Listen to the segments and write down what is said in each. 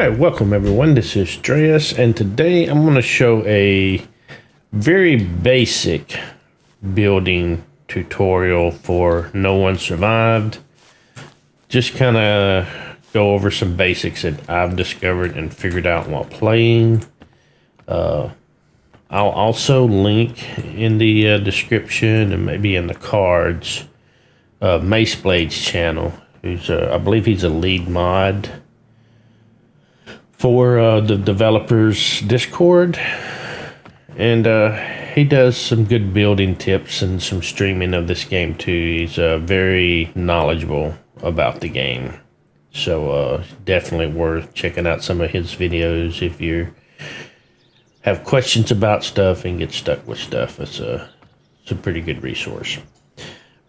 Alright, welcome everyone. This is Dreas, and today I'm going to show a very basic building tutorial for No One Survived. Just kind of go over some basics that I've discovered and figured out while playing. I'll also link in the description and maybe in the cards Mace Blade's channel. I believe he's a lead mod for the developers Discord, and he does some good building tips and some streaming of this game too. He's very knowledgeable about the game, so definitely worth checking out some of his videos if you have questions about stuff and get stuck with stuff. It's a pretty good resource.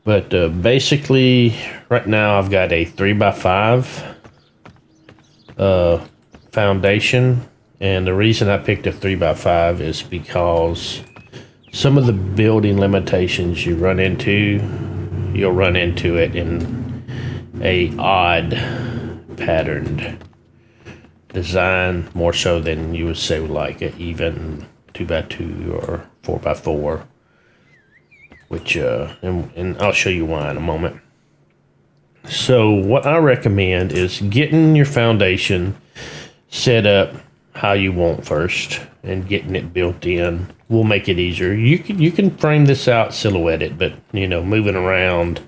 But basically right now I've got a 3x5 foundation, and the reason I picked a 3x5 is because some of the building limitations you'll run into it in a odd patterned design, more so than you would say like an even 2x2 or 4x4, which and I'll show you why in a moment. So what I recommend is getting your foundation set up how you want first, and getting it built in will make it easier. You can frame this out, silhouette it, but you know, moving around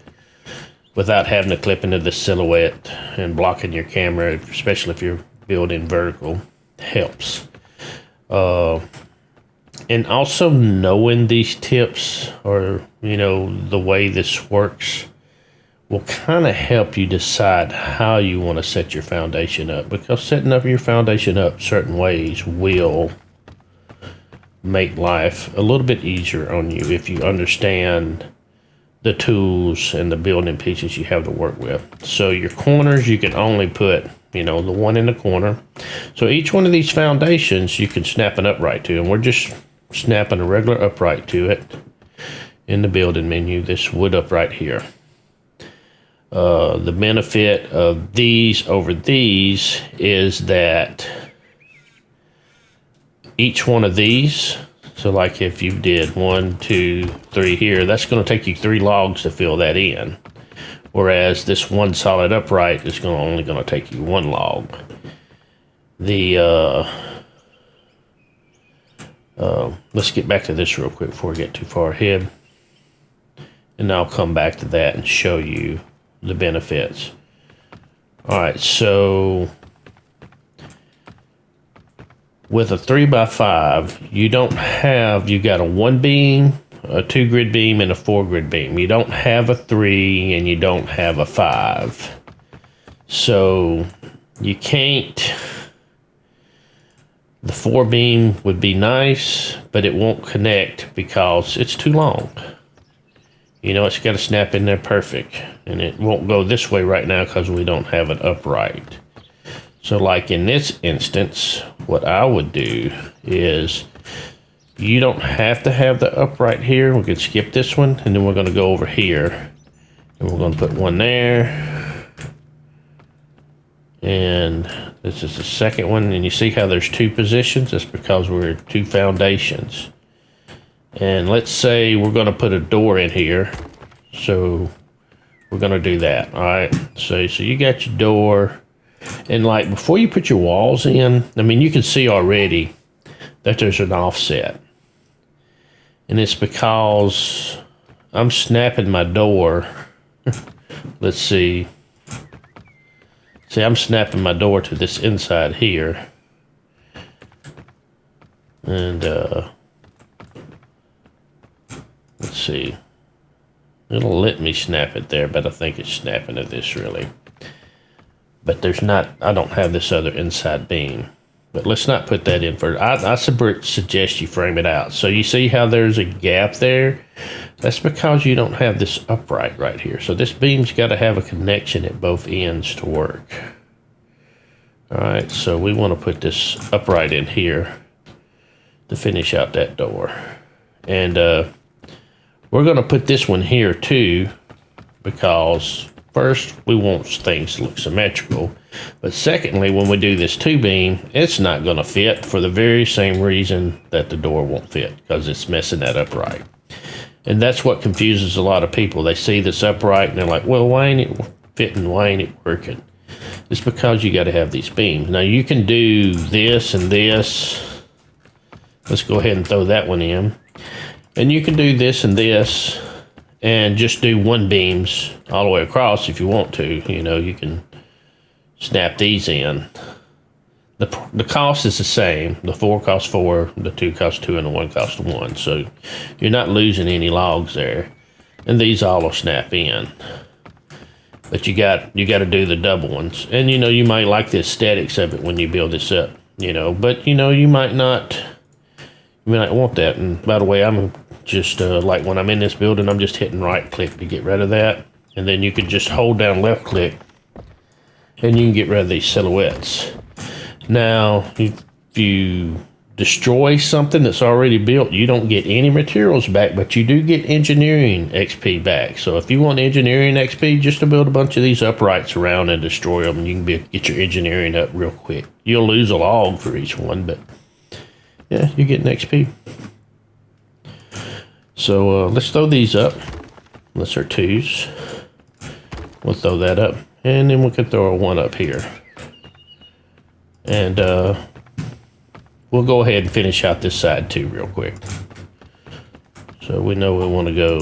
without having to clip into the silhouette and blocking your camera, especially if you're building vertical, helps. And also knowing these tips, or you know, the way this works, will kind of help you decide how you want to set your foundation up, because setting up your foundation up certain ways will make life a little bit easier on you if you understand the tools and the building pieces you have to work with. So your corners, you can only put, you know, the one in the corner. So each one of these foundations you can snap an upright to, and we're just snapping a regular upright to it in the building menu, this wood upright here. The benefit of these over these is that each one of these, so like if you did 1, 2, 3 here, that's going to take you 3 logs to fill that in, whereas this one solid upright is only going to take you 1 log. Let's get back to this real quick before we get too far ahead, and I'll come back to that and show you the benefits. All right, so with a 3x5, you got a 1 beam, a 2 grid beam, and a 4 grid beam. You don't have a 3 and you don't have a 5. So you can't, the 4 beam would be nice, but it won't connect because it's too long. You know, it's got to snap in there perfect, and it won't go this way right now because we don't have an upright. So like in this instance, what I would do is, you don't have to have the upright here. We could skip this one, and then we're going to go over here, and we're going to put one there, and this is the second one. And you see how there's 2 positions? That's because we're 2 foundations. And let's say we're going to put a door in here, so we're going to do that. All right, so you got your door, and like before you put your walls in, I mean, you can see already that there's an offset, and it's because I'm snapping my door. Let's see, I'm snapping my door to this inside here, and let's see, it'll let me snap it there, but I think it's snapping to this really. But there's not, I don't have this other inside beam. But let's not put that in first. I suggest you frame it out. So you see how there's a gap there? That's because you don't have this upright right here. So this beam's got to have a connection at both ends to work. All right, so we want to put this upright in here to finish out that door. And we're going to put this one here too, because first, we want things to look symmetrical. But secondly, when we do this 2-beam, it's not going to fit for the very same reason that the door won't fit, because it's messing that upright. And that's what confuses a lot of people. They see this upright and they're like, well, why ain't it fitting? Why ain't it working? It's because you got to have these beams. Now you can do this and this. Let's go ahead and throw that one in. And you can do this and this and just do 1 beams all the way across if you want to. You know, you can snap these in. The cost is the same. The 4 costs 4, the 2 costs 2, and the 1 costs 1. So you're not losing any logs there. And these all will snap in. But you got to do the double ones. And you know, you might like the aesthetics of it when you build this up, you know, but you know, you might not want that. And by the way, I'm just like when I'm in this building, I'm just hitting right click to get rid of that. And then you can just hold down left click and you can get rid of these silhouettes. Now, if you destroy something that's already built, you don't get any materials back, but you do get engineering XP back. So if you want engineering XP, just to build a bunch of these uprights around and destroy them, you can get your engineering up real quick. You'll lose a log for each one, but yeah, you're getting XP. So let's throw these up. Unless they're 2s. We'll throw that up. And then we can throw a 1 up here. And we'll go ahead and finish out this side too real quick. So we know we want to go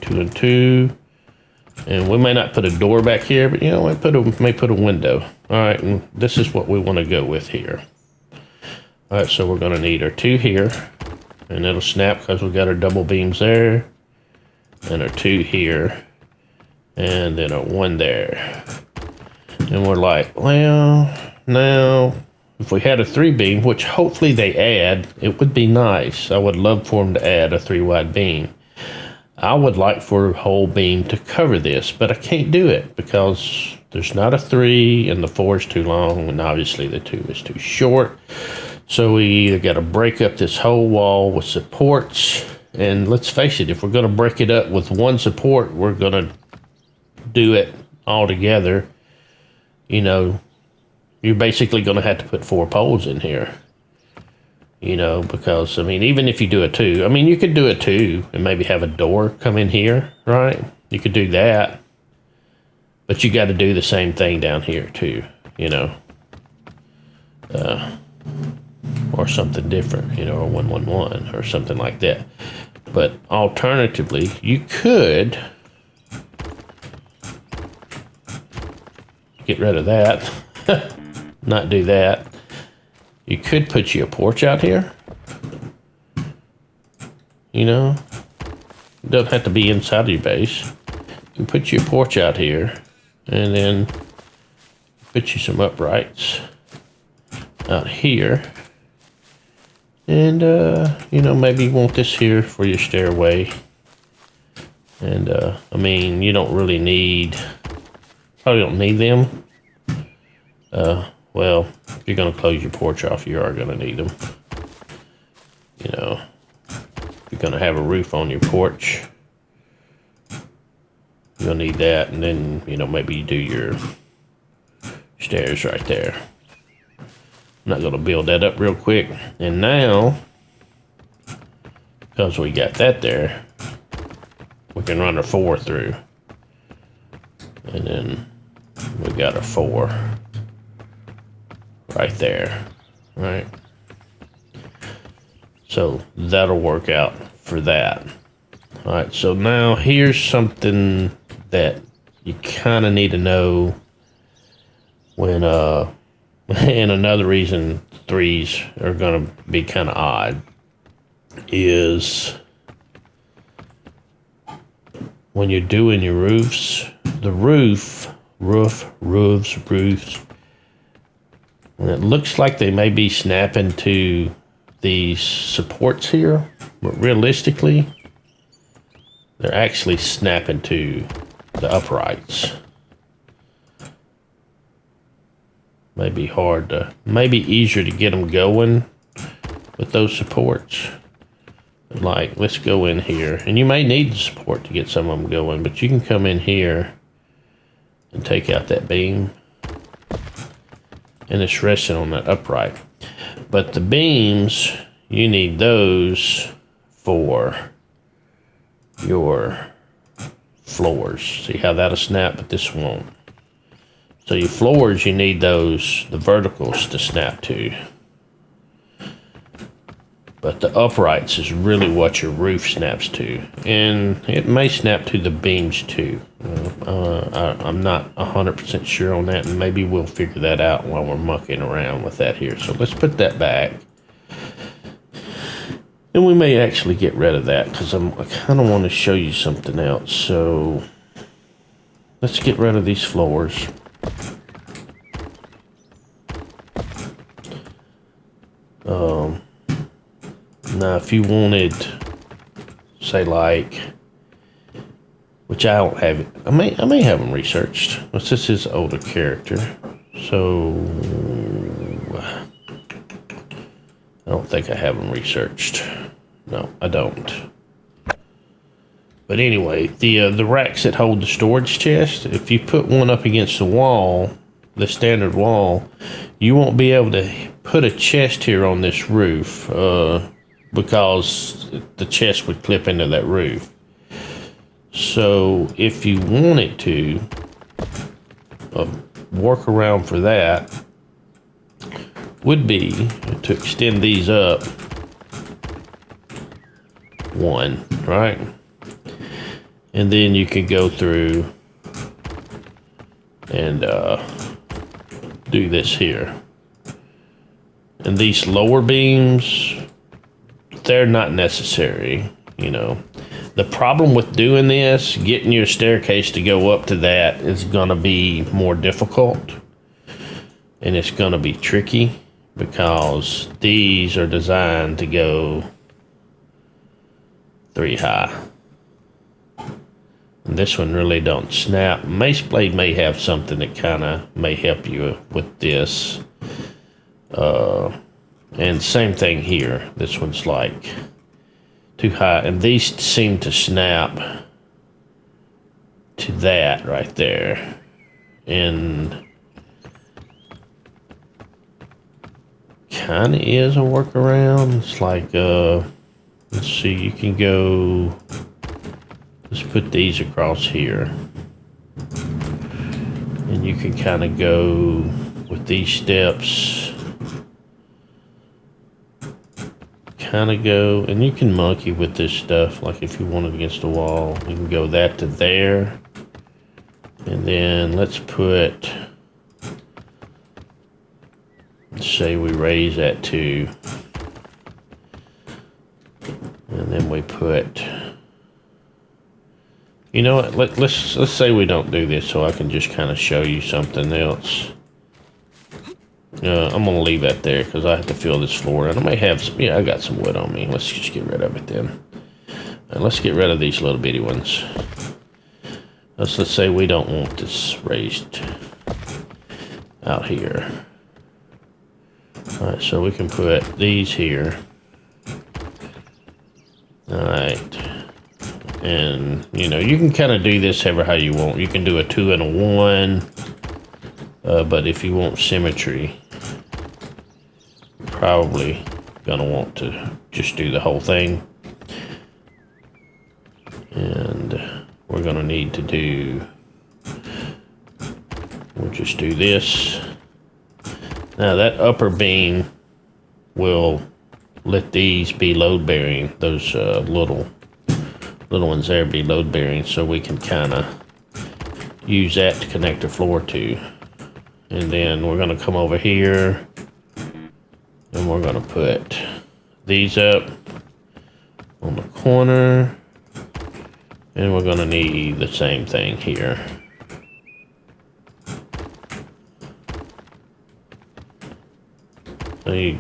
2 and 2. And we may not put a door back here, but you know, we may put a window. All right, and this is what we want to go with here. All right, so we're going to need our 2 here. And it'll snap because we got our double beams there. And our 2 here. And then a 1 there. And we're like, well, now, if we had a 3-beam, which hopefully they add, it would be nice. I would love for them to add a 3-wide beam. I would like for a whole beam to cover this, but I can't do it because there's not a 3 and the 4 is too long, and obviously the 2 is too short. So we either got to break up this whole wall with supports, and let's face it, if we're going to break it up with 1 support, we're going to do it all together. You know, you're basically going to have to put 4 poles in here, you know, because, I mean, even if you do a 2, I mean, you could do a 2 and maybe have a door come in here, right? You could do that, but you got to do the same thing down here too, you know, or something different, you know, or 1, 1, 1 or something like that. But alternatively, you could get rid of that. Not do that. You could put you a porch out here. You know, it doesn't have to be inside of your base. You can put you a porch out here and then put you some uprights out here. And, you know, maybe you want this here for your stairway. And, I mean, you don't really need, probably don't need them. Well, if you're going to close your porch off, you are going to need them. You know, if you're going to have a roof on your porch, you'll need that. And then, you know, maybe you do your stairs right there. I'm not going to build that up real quick. And now, because we got that there, we can run a 4 through. And then we got a 4 right there, right? So that'll work out for that. All right, so now here's something that you kind of need to know when, and another reason 3s are going to be kind of odd is when you're doing your roofs, the roofs, and it looks like they may be snapping to these supports here, but realistically, they're actually snapping to the uprights. Maybe hard to, maybe easier to get them going with those supports. Like, let's go in here, and you may need the support to get some of them going, but you can come in here and take out that beam. And it's resting on that upright. But the beams, you need those for your floors. See how that'll snap, but this won't. So your floors, you need those, the verticals to snap to. But the uprights is really what your roof snaps to. And it may snap to the beams too. I'm not 100% sure on that, and maybe we'll figure that out while we're mucking around with that here. So let's put that back. And we may actually get rid of that because I kind of want to show you something else. So let's get rid of these floors. Now, if you wanted, say, like, which I don't have it. I may have them researched. What's this? His older character. So I don't think I have them researched. No, I don't. But anyway, the racks that hold the storage chest, if you put one up against the wall, the standard wall, you won't be able to put a chest here on this roof because the chest would clip into that roof. So if you wanted to work around for that would be to extend these up one, right? And then you can go through and do this here. And these lower beams, they're not necessary, you know. The problem with doing this, getting your staircase to go up to that, is going to be more difficult. And it's going to be tricky because these are designed to go 3 high. And this one really don't snap. Mace Blade may have something that kind of may help you with this. And same thing here. This one's like too high, and these seem to snap to that right there. And kind of is a workaround. It's like let's see, you can go, let's put these across here, and you can kind of go with these steps, kind of go, and you can monkey with this stuff. Like if you want it against the wall, you can go that to there, and then let's put, let's say we raise that to, and then we put, you know what, let's say we don't do this so I can just kind of show you something else. I'm gonna leave that there because I have to fill this floor, and I may have some, yeah, I got some wood on me. Let's just get rid of it then. Let's get rid of these little bitty ones. Let's say we don't want this raised out here. Alright, so we can put these here. Alright. And, you know, you can kind of do this however how you want. You can do a 2 and a 1. But if you want symmetry, you're probably gonna want to just do the whole thing. And we're gonna need to do, we'll just do this. Now that upper beam will let these be load bearing. Those little ones there be load bearing, so we can kind of use that to connect the floor to. And then we're going to come over here and we're going to put these up on the corner, and we're going to need the same thing here. So you're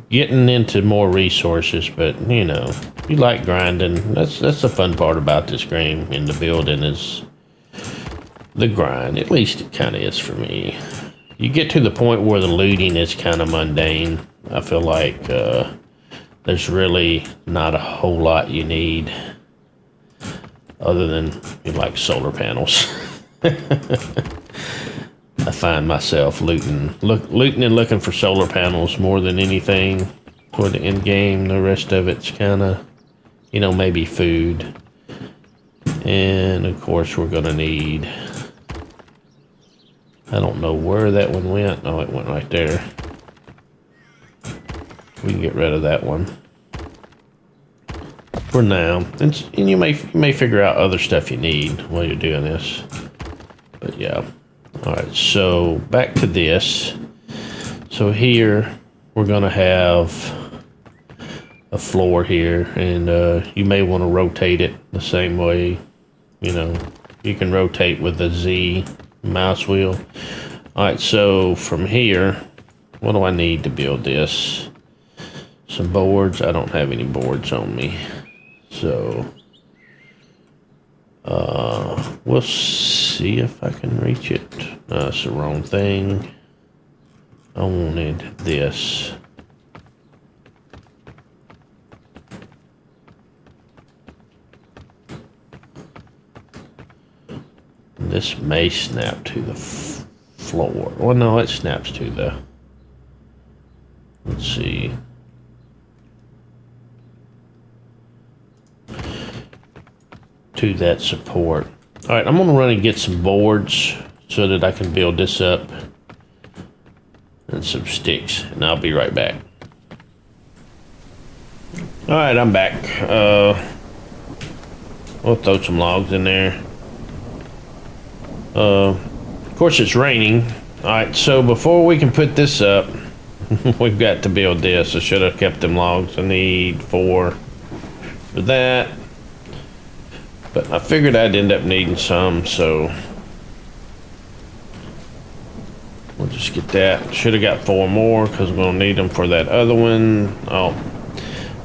getting into more resources, but you know, you like grinding. That's the fun part about this game in the building, is the grind. At least it kind of is for me. You get to the point where the looting is kind of mundane. I feel like there's really not a whole lot you need other than like solar panels. I find myself looting and looking for solar panels more than anything for the end game. The rest of it's kind of, you know, maybe food. And of course we're gonna need, I don't know where that one went. Oh, it went right there. We can get rid of that one for now. And you may figure out other stuff you need while you're doing this. But yeah. All right, so back to this. So here we're gonna have a floor here, and you may want to rotate it the same way. You know, you can rotate with the Z mouse wheel. All right, so from here, what do I need to build this? Some boards. I don't have any boards on me, so we'll see if I can reach it. No, it's the wrong thing. I wanted this. This may snap to the floor. Well, no, it snaps to the, let's see. To that support. All right, I'm gonna run and get some boards so that I can build this up, and some sticks, and I'll be right back. All right, I'm back. We'll throw some logs in there. Of course it's raining. All right, so before we can put this up, we've got to build this. I should have kept them logs. I need 4 for that. But I figured I'd end up needing some, so we'll just get that. Should have got 4 more because we're gonna need them for that other one. Oh,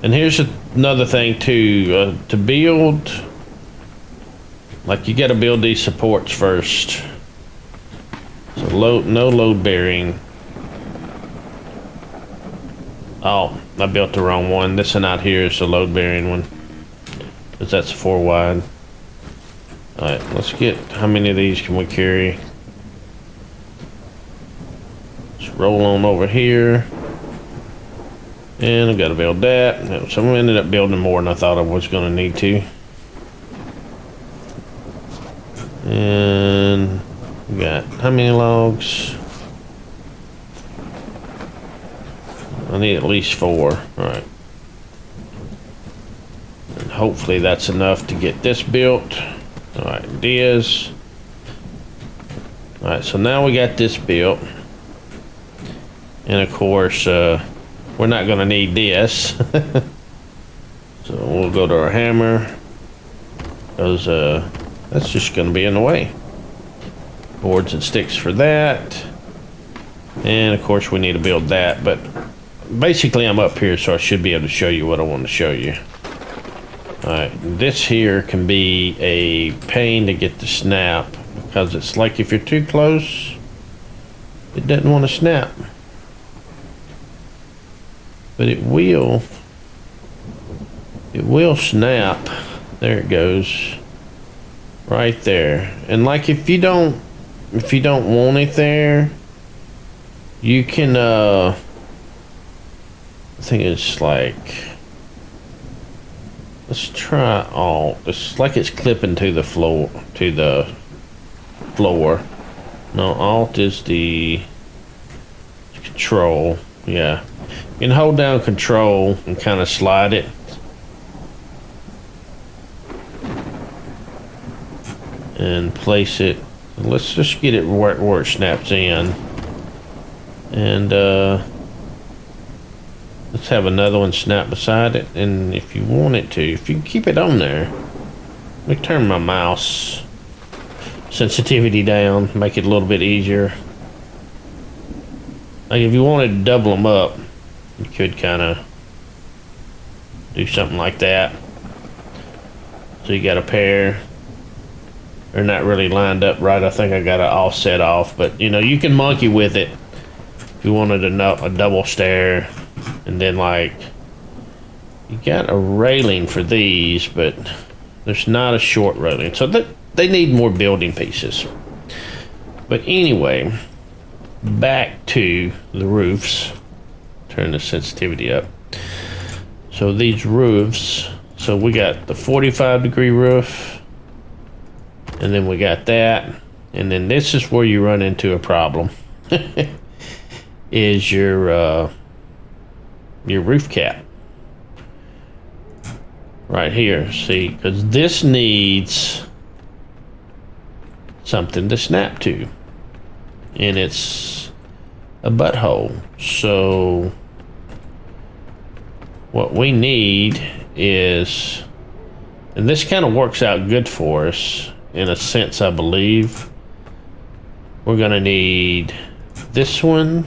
and here's another thing too. To build, like, you got to build these supports first. So no load bearing. Oh, I built the wrong one. This one out here is the load bearing one, because that's 4 wide. All right, let's get, how many of these can we carry? Let's roll on over here. And I gotta build that. So I ended up building more than I thought I was gonna need to. And we got how many logs? I need at least 4. All right. And hopefully that's enough to get this built. All right, it is. All right, so now we got this built. And of course, we're not gonna need this. So we'll go to our hammer, because that's just gonna be in the way. Boards and sticks for that. And of course we need to build that, but basically I'm up here, so I should be able to show you what I want to show you. Alright, this here can be a pain to get to snap, because it's like if you're too close, it doesn't want to snap. But it will snap. There it goes. Right there. And like if you don't want it there, you can I think it's like, let's try Alt. It's like it's clipping to the floor, No, Alt is the Control. Yeah. You can hold down Control and kind of slide it. And place it. Let's just get it where it snaps in. And let's have another one snap beside it. And if you want it to, if you keep it on there, let me turn my mouse sensitivity down, make it a little bit easier. Like if you wanted to double them up, you could kind of do something like that. So you got a pair. They're not really lined up right. I think I got it all set off, but you know, you can monkey with it if you wanted a double stair. And then like, you got a railing for these, but there's not a short railing, so they need more building pieces. But anyway, back to the roofs. Turn the sensitivity up. So these roofs, so we got the 45-degree roof, and then we got that, and then this is where you run into a problem. Is your roof cap right here? See, because this needs something to snap to, and it's a butthole. So what we need is, and this kind of works out good for us in a sense, I believe. We're gonna need this one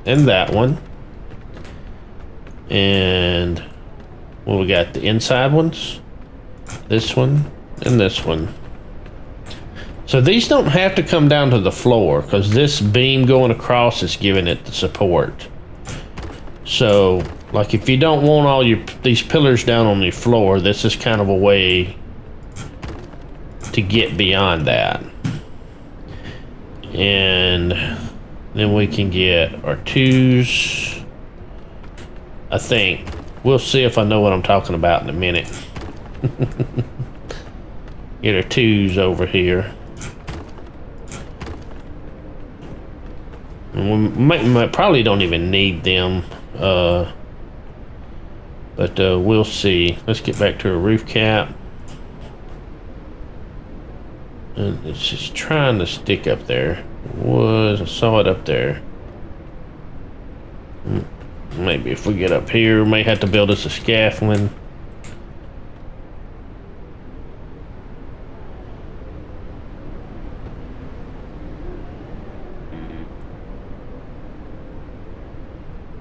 and that one, and well, we got the inside ones, this one and this one. So these don't have to come down to the floor, because this beam going across is giving it the support. So like if you don't want all these pillars down on your floor, this is kind of a way to get beyond that. And then we can get our twos. I think we'll see if I know what I'm talking about in a minute. Get our twos over here. And we probably don't even need them, but we'll see. Let's get back to a roof cap. And it's just trying to stick up there. I saw it up there. Maybe if we get up here, we may have to build us a scaffolding.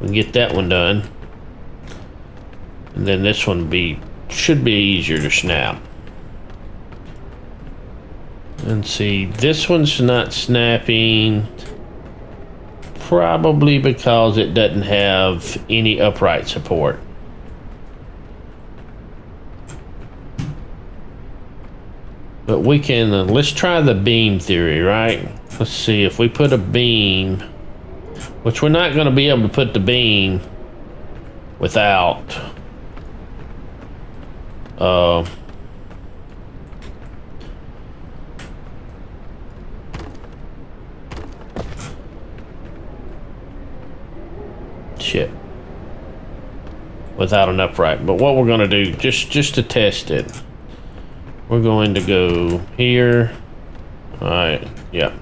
We get that one done, and then this one should be easier to snap. And see, this one's not snapping, probably because it doesn't have any upright support. But we can, let's try the beam theory, right? Let's see, if we put a beam, which we're not going to be able to put the beam without without an upright. But what we're going to do, just to test it, we're going to go here. All right, yeah.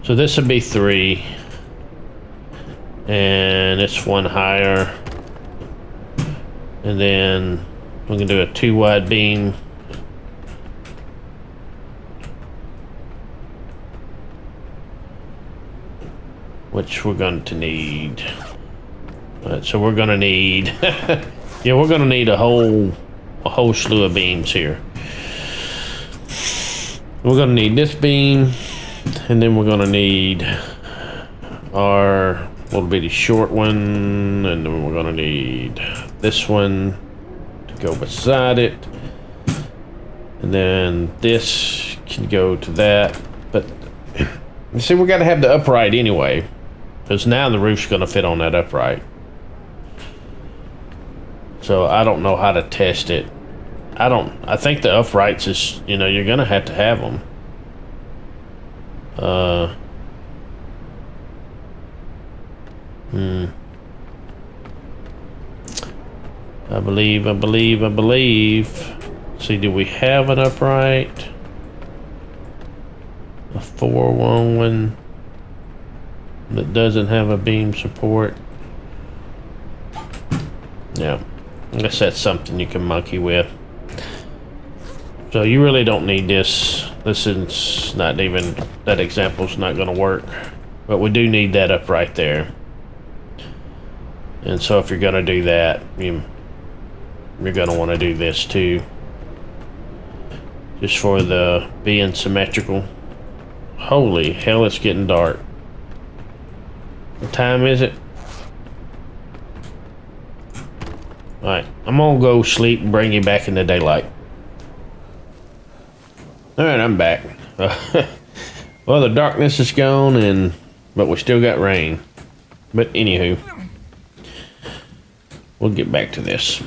So this would be 3, and it's 1 higher, and then we can do a 2 wide beam. Which we're going to need. So we're going to need, yeah, we're going to need a whole slew of beams here. We're going to need this beam, and then we're going to need our little bitty short one, and then we're going to need this one to go beside it, and then this can go to that. But you see, we got to have the upright anyway, because now the roof's going to fit on that upright. So I don't know how to test it. I think the uprights is, you're gonna have to have them. I believe. See, do we have an upright? A 4-1 one that doesn't have a beam support? Yeah. I guess that's something you can monkey with. So you really don't need this. This is not even, that example's not going to work. But we do need that up right there. And so if you're going to do that, you're going to want to do this too. Just for the being symmetrical. Holy hell, it's getting dark. What time is it? Alright, I'm gonna go sleep and bring you back in the daylight. Alright, I'm back. Well, the darkness is gone, but we still got rain. But anywho, we'll get back to this.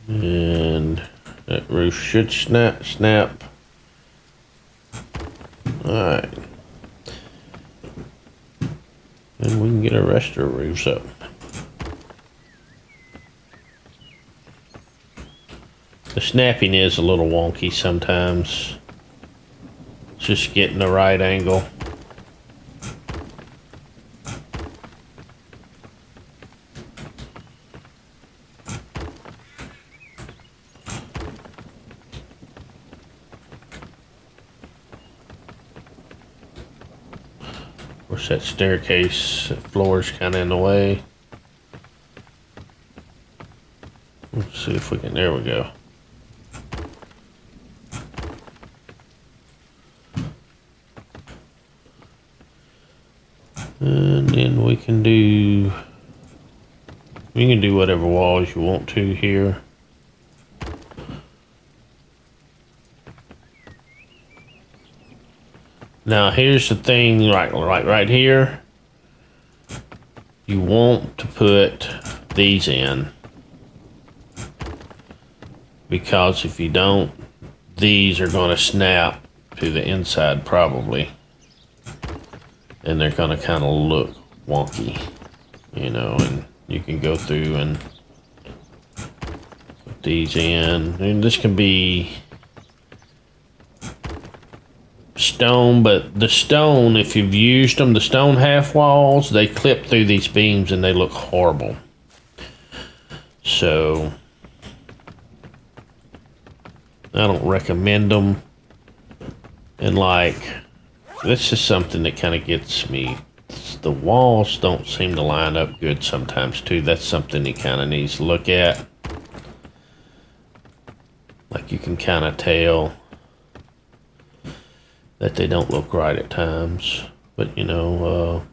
And that roof should snap. Alright. And we can get the rest of the roofs up. The snapping is a little wonky sometimes. It's just getting the right angle. Of course, that staircase floor is kind of in the way. Let's see if we can, there we go. And then we can do whatever walls you want to here. Now here's the thing, right here. You want to put these in, because if you don't, these are going to snap to the inside probably, and they're going to kind of look wonky, you know. And you can go through and put these in, and this can be stone, but the stone, if you've used them, the stone half walls, they clip through these beams and they look horrible. So I don't recommend them. And like, this is something that kind of gets me. The walls don't seem to line up good sometimes too. That's something he kind of needs to look at. Like, you can kind of tell that they don't look right at times. But you know,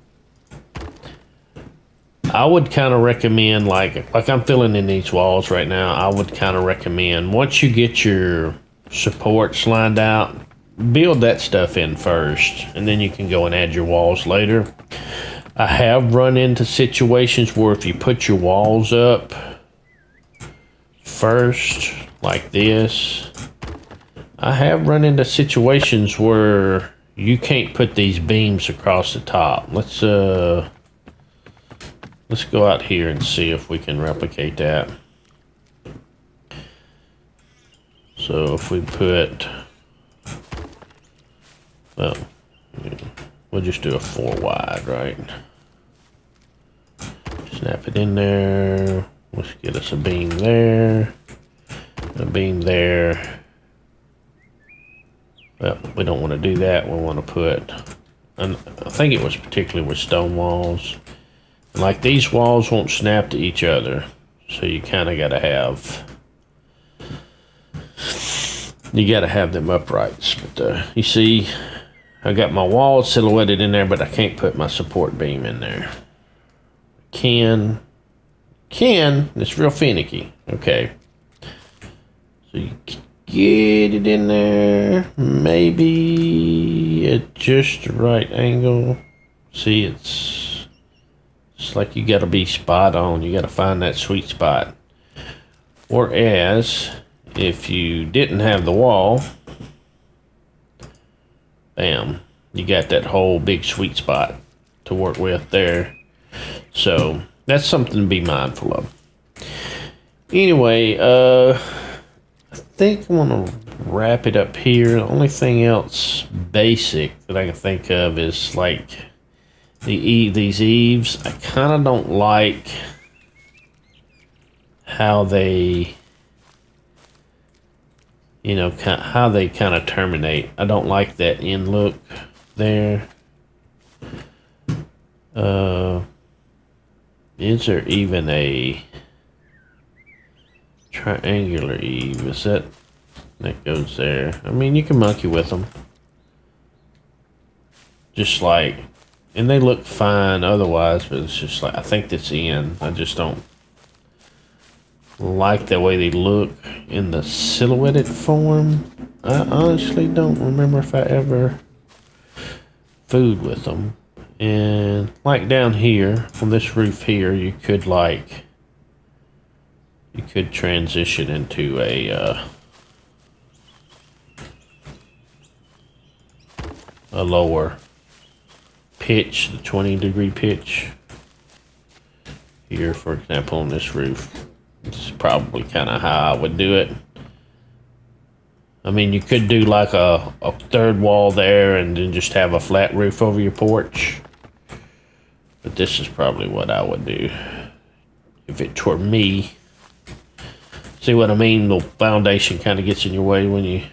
I would kind of recommend, like I'm filling in these walls right now, I would kind of recommend, once you get your supports lined out, build that stuff in first, and then you can go and add your walls later. I have run into situations where if you put your walls up first, like this, I have run into situations where you can't put these beams across the top. Let's go out here and see if we can replicate that. So if we put, well, we'll just do a 4 wide, right? Snap it in there. Let's get us a beam there, a beam there. Well, we don't want to do that. We want to put, and I think it was particularly with stone walls. And like, these walls won't snap to each other, so you kind of got to have them uprights. But you see, I got my wall silhouetted in there, but I can't put my support beam in there. Can, it's real finicky. Okay, so you get it in there, maybe at just the right angle. See, it's like you got to be spot on. You got to find that sweet spot. Whereas if you didn't have the wall, bam, you got that whole big sweet spot to work with there. So that's something to be mindful of. Anyway, I think I'm gonna wrap it up here. The only thing else basic that I can think of is like these eaves. I kind of don't like how they, you know, how they kind of terminate. I don't like that end look there. Is there even a triangular eave? Is that goes there? I mean, you can monkey with them. Just like and they look fine otherwise, but it's just like, I think this in, I just don't like the way they look in the silhouetted form. I honestly don't remember if I ever food with them. And like down here from this roof here, you could transition into a lower pitch, the 20-degree pitch here, for example, on this roof. This is probably kind of how I would do it. I mean, you could do like a third wall there and then just have a flat roof over your porch. But this is probably what I would do if it were me. See what I mean? The foundation kind of gets in your way when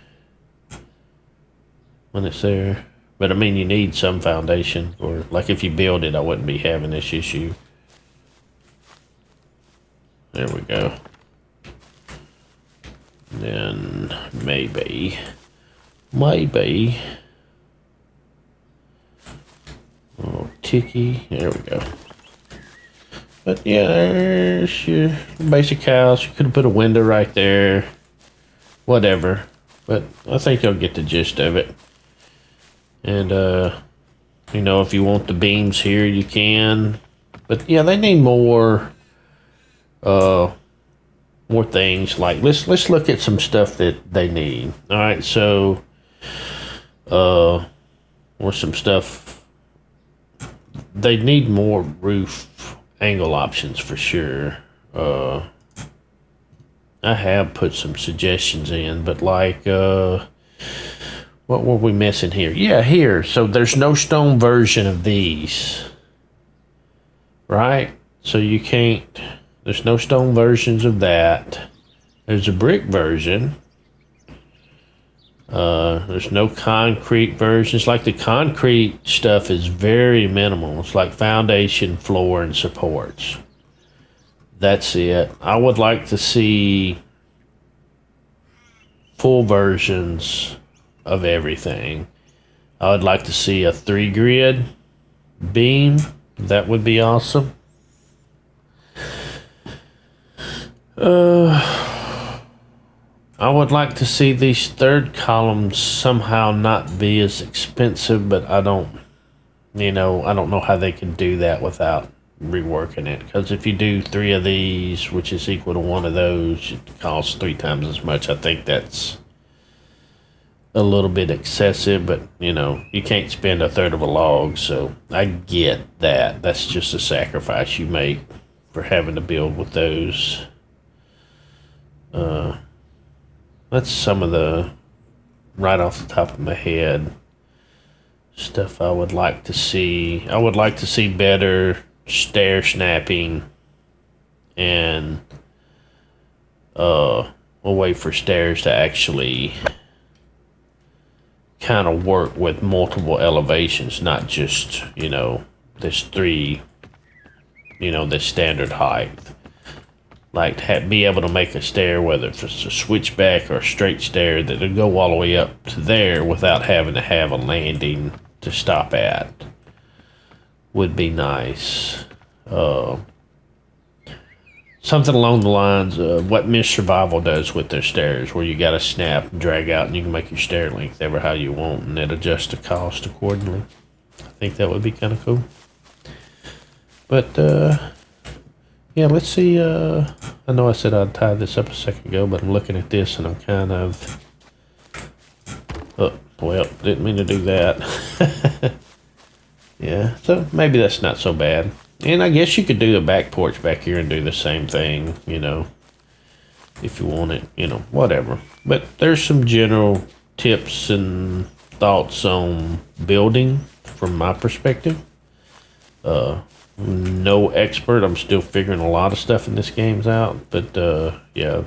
it's there. But I mean, you need some foundation, or like if you build it, I wouldn't be having this issue. There we go. Then maybe. Oh, ticky. There we go. But yeah, there's your basic house. You could have put a window right there. Whatever. But I think you'll get the gist of it. And, you know, if you want the beams here, you can. But yeah, they need more things. Like, let's look at some stuff that they need. All right, so, or some stuff. They need more roof angle options for sure. I have put some suggestions in, but like, what were we missing here? Yeah, here. So there's no stone version of these, right? So you can't, there's no stone versions of that. There's a brick version. There's no concrete versions. Like the concrete stuff is very minimal. It's like foundation, floor, and supports. That's it. I would like to see full versions of everything. I would like to see a 3-grid beam. That would be awesome. I would like to see these third columns somehow not be as expensive, but I don't know how they can do that without reworking it. Because if you do 3 of these, which is equal to 1 of those, it costs 3 times as much. I think that's a little bit excessive, but you know, you can't spend a third of a log, so I get that. That's just a sacrifice you make for having to build with those. That's some of the, right off the top of my head, stuff I would like to see. I would like to see better stair snapping and a way for stairs to actually kind of work with multiple elevations, not just, you know, this 3, you know, this standard height. Like be able to make a stair, whether it's a switchback or a straight stair, that'll go all the way up to there without having to have a landing to stop at. Would be nice. Something along the lines of what Miss Survival does with their stairs, where you got to snap and drag out and you can make your stair length ever how you want and it adjusts the cost accordingly. I think that would be kind of cool. But, yeah, let's see. I know I said I'd tie this up a second ago, but I'm looking at this and I'm kind of... Oh, well, didn't mean to do that. Yeah, so maybe that's not so bad. And I guess you could do the back porch back here and do the same thing, you know, if you want it, you know, whatever. But there's some general tips and thoughts on building from my perspective. No expert. I'm still figuring a lot of stuff in this game's out. But, yeah,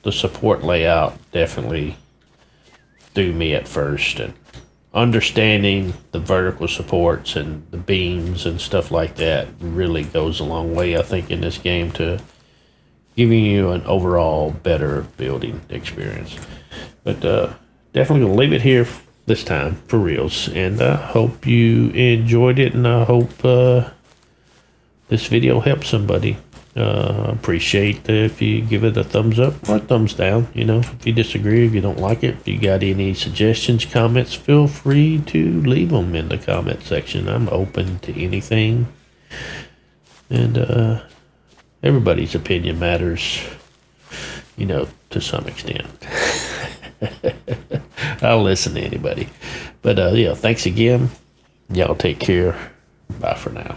the support layout definitely threw me at first. And understanding the vertical supports and the beams and stuff like that really goes a long way, I think, in this game to giving you an overall better building experience. But definitely going to leave it here this time for reals. And I hope you enjoyed it, and I hope this video helps somebody. Appreciate if you give it a thumbs up or a thumbs down. You know, if you disagree, if you don't like it, if you got any suggestions, comments, feel free to leave them in the comment section. I'm open to anything, and everybody's opinion matters, you know, to some extent. I'll listen to anybody. But yeah, thanks again. Y'all take care. Bye for now.